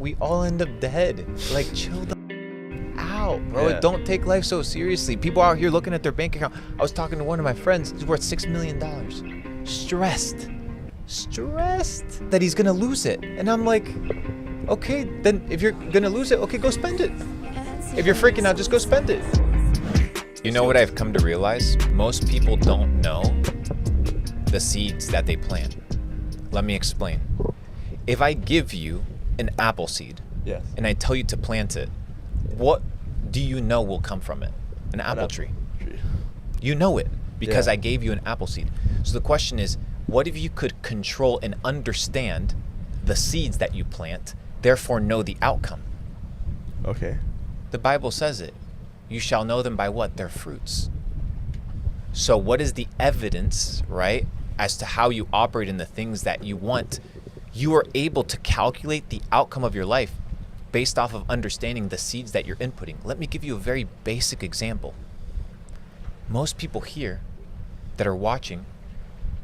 we all end up dead. Like, chill the out, bro. Yeah. Don't take life so seriously. People out here looking at their bank account. I was talking to one of my friends. He's worth $6 million. Stressed that he's gonna lose it. And I'm like, okay, then if you're gonna lose it, okay, go spend it. If you're freaking out, just go spend it. You know what I've come to realize? Most people don't know the seeds that they plant. Let me explain. If I give you an apple seed, Yes. and I tell you to plant it, what do you know will come from it? An apple tree. You know it because Yeah. I gave you an apple seed. So the question is, what if you could control and understand the seeds that you plant, therefore know the outcome? Okay. The Bible says it. You shall know them by what? Their fruits. So what is the evidence, right, as to how you operate in the things that you want? You are able to calculate the outcome of your life based off of understanding the seeds that you're inputting. Let me give you a very basic example. Most people here that are watching,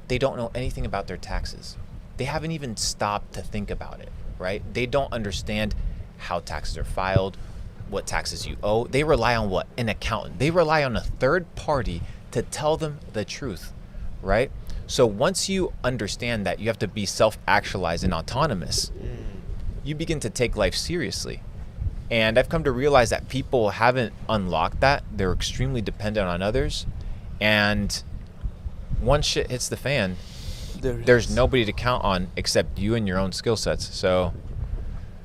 they don't know anything about their taxes. They haven't even stopped to think about it, right? They don't understand how taxes are filed, what taxes you owe. They rely on what? An accountant. They rely on a third party to tell them the truth, right? So once you understand that you have to be self-actualized and autonomous, you begin to take life seriously. And I've come to realize that people haven't unlocked that. They're extremely dependent on others. And once shit hits the fan, there's nobody to count on except you and your own skill sets. So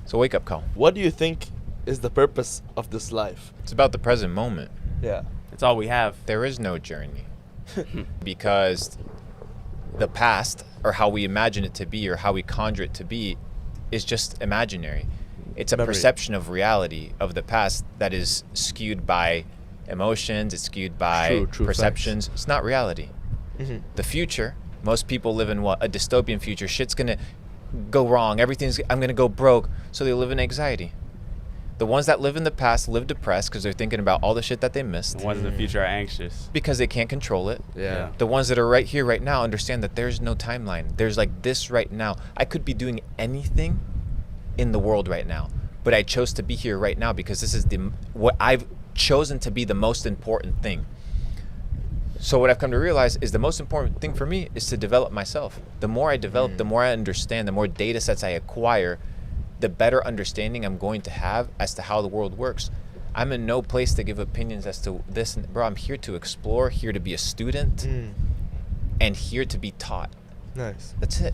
it's a wake-up call. What do you think is the purpose of this life? It's about the present moment. Yeah. It's all we have. There is no journey. Because the past, or how we imagine it to be, or how we conjure it to be, is just imaginary. It's a perception of reality of the past that is skewed by emotions, it's skewed by True perceptions. facts. It's not reality. The future, most people live in what? A dystopian future. Shit's gonna go wrong. I'm gonna go broke. So they live in anxiety. The ones that live in the past live depressed because they're thinking about all the shit that they missed. The ones in the future are anxious. Because they can't control it. Yeah. The ones that are right here, right now, understand that there's no timeline. There's like this right now. I could be doing anything in the world right now, but I chose to be here right now because this is what I've chosen to be the most important thing. So what I've come to realize is the most important thing for me is to develop myself. The more I develop, the more I understand, the more data sets I acquire, the better understanding I'm going to have as to how the world works. I'm in no place to give opinions as to this. Bro, I'm here to explore, here to be a student, and here to be taught. Nice. That's it.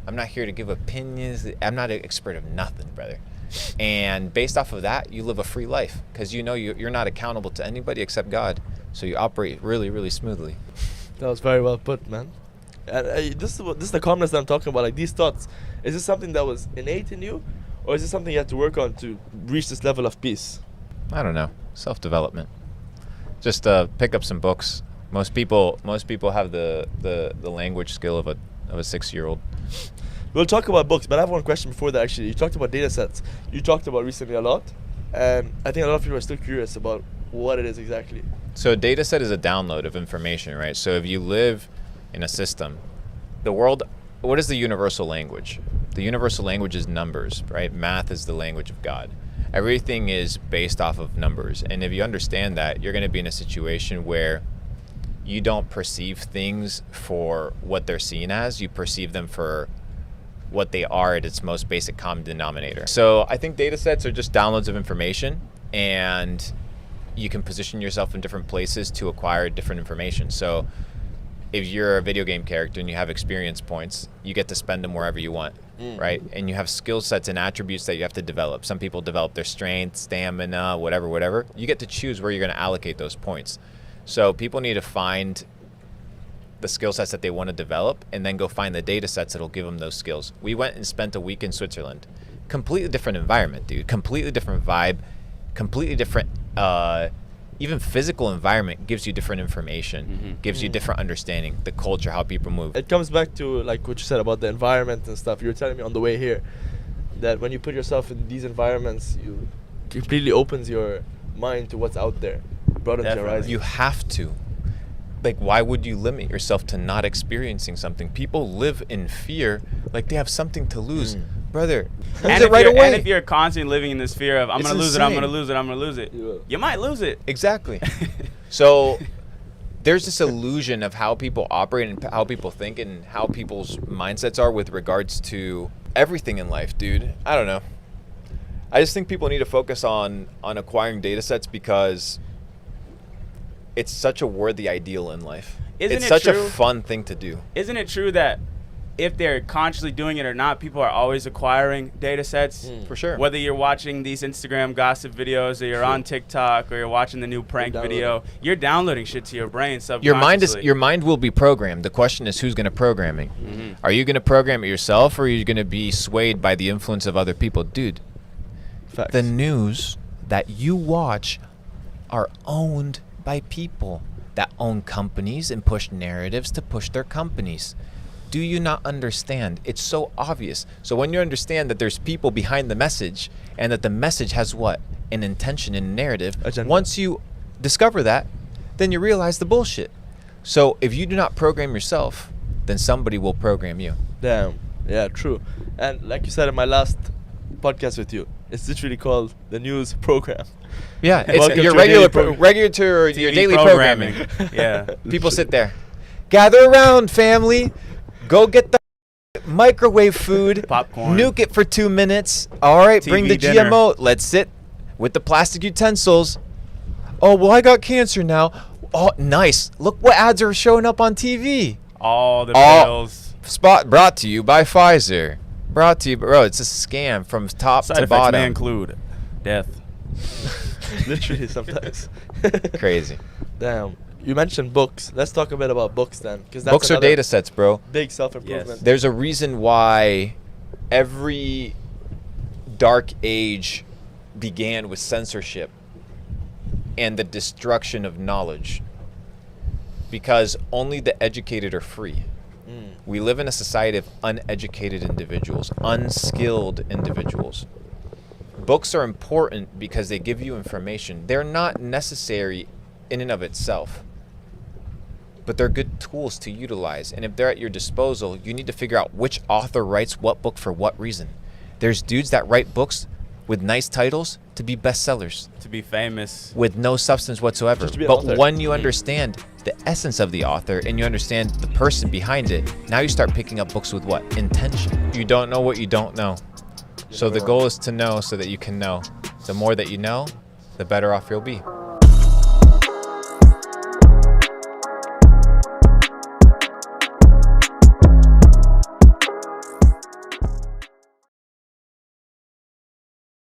I'm not here to give opinions. I'm not an expert of nothing, brother. And based off of that, you live a free life because you know you're not accountable to anybody except God. So you operate really, really smoothly. That was very well put, man. And this is the calmness that I'm talking about. Like these thoughts, is this something that was innate in you, or is this something you had to work on to reach this level of peace? I don't know. Self-development. Just pick up some books. Most people have the language skill of a 6-year-old. We'll talk about books, but I have one question before that. Actually, you talked about data sets. You talked about recently a lot, and I think a lot of people are still curious about what it is exactly. So a data set is a download of information, right? So if you live in a system, the world, what is the universal language? The universal language is numbers, right? Math is the language of God. Everything is based off of numbers. And if you understand that, you're going to be in a situation where you don't perceive things for what they're seen as. You perceive them for what they are at its most basic common denominator. So I think data sets are just downloads of information, and you can position yourself in different places to acquire different information. So if you're a video game character and you have experience points, you get to spend them wherever you want, right? And you have skill sets and attributes that you have to develop. Some people develop their strength, stamina, whatever. You get to choose where you're going to allocate those points. So people need to find the skill sets that they want to develop and then go find the data sets that'll give them those skills. We went and spent a week in Switzerland. Completely different environment, dude. Completely different vibe. Completely different, even physical environment gives you different information, gives you different understanding, the culture, how people move. It comes back to like what you said about the environment and stuff. You were telling me on the way here that when you put yourself in these environments, you completely opens your mind to what's out there. Broadens your horizons. You have to. Like, why would you limit yourself to not experiencing something? People live in fear like they have something to lose. brother, lose And it if right you're- away. And if you're constantly living in this fear of I'm It's gonna lose it, I'm insane. gonna lose it, I'm gonna lose it, Yeah. you might lose it. Exactly. So there's this illusion of how people operate and how people think and how people's mindsets are with regards to everything in life, dude. I don't know. I just think people need to focus on acquiring data sets because it's such a worthy ideal in life. Isn't it's it such true? a fun thing to do. Isn't it true that if they're consciously doing it or not, people are always acquiring data sets? For sure. Whether you're watching these Instagram gossip videos or you're on TikTok or you're watching the new prank video, you're downloading shit to your brain subconsciously. Your mind will be programmed. The question is who's going to program it. Mm-hmm. Are you going to program it yourself or are you going to be swayed by the influence of other people? Dude, Facts. the news that you watch are owned by people that own companies and push narratives to push their companies. Do you not understand? It's so obvious. So when you understand that there's people behind the message and that the message has what? An intention and a narrative. Agenda. Once you discover that, then you realize the bullshit. So if you do not program yourself, then somebody will program you. Damn. Yeah, true. And like you said in my last podcast with you, it's literally called the news program. Yeah, it's Welcome your to regular, daily program. regular to your TV daily programming. Yeah. People sit there. Gather around, family. Go get the microwave food. Popcorn. Nuke it for 2 minutes. All right, bring TV the dinner. GMO. Let's sit with the plastic utensils. Oh, well, I got cancer now. Oh, nice. Look what ads are showing up on TV. All the All- pills. Spot brought to you by Pfizer. Brought to you, bro. It's a scam from top Side to effects may bottom. include death. Literally sometimes. Crazy. Damn. You mentioned books. Let's talk a bit about books then, because Books are data sets, bro. big self-improvement. Yes. There's a reason why every dark age began with censorship and the destruction of knowledge. Because only the educated are free. We live in a society of uneducated individuals, unskilled individuals. Books are important because they give you information. They're not necessary in and of itself, but they're good tools to utilize. And if they're at your disposal, you need to figure out which author writes what book for what reason. There's dudes that write books with nice titles to be bestsellers To be famous. with no substance whatsoever. Just to be an But author. when you understand the essence of the author and you understand the person behind it, now you start picking up books with what? Intention. You don't know what you don't know. So the goal is to know so that you can know. The more that you know, the better off you'll be.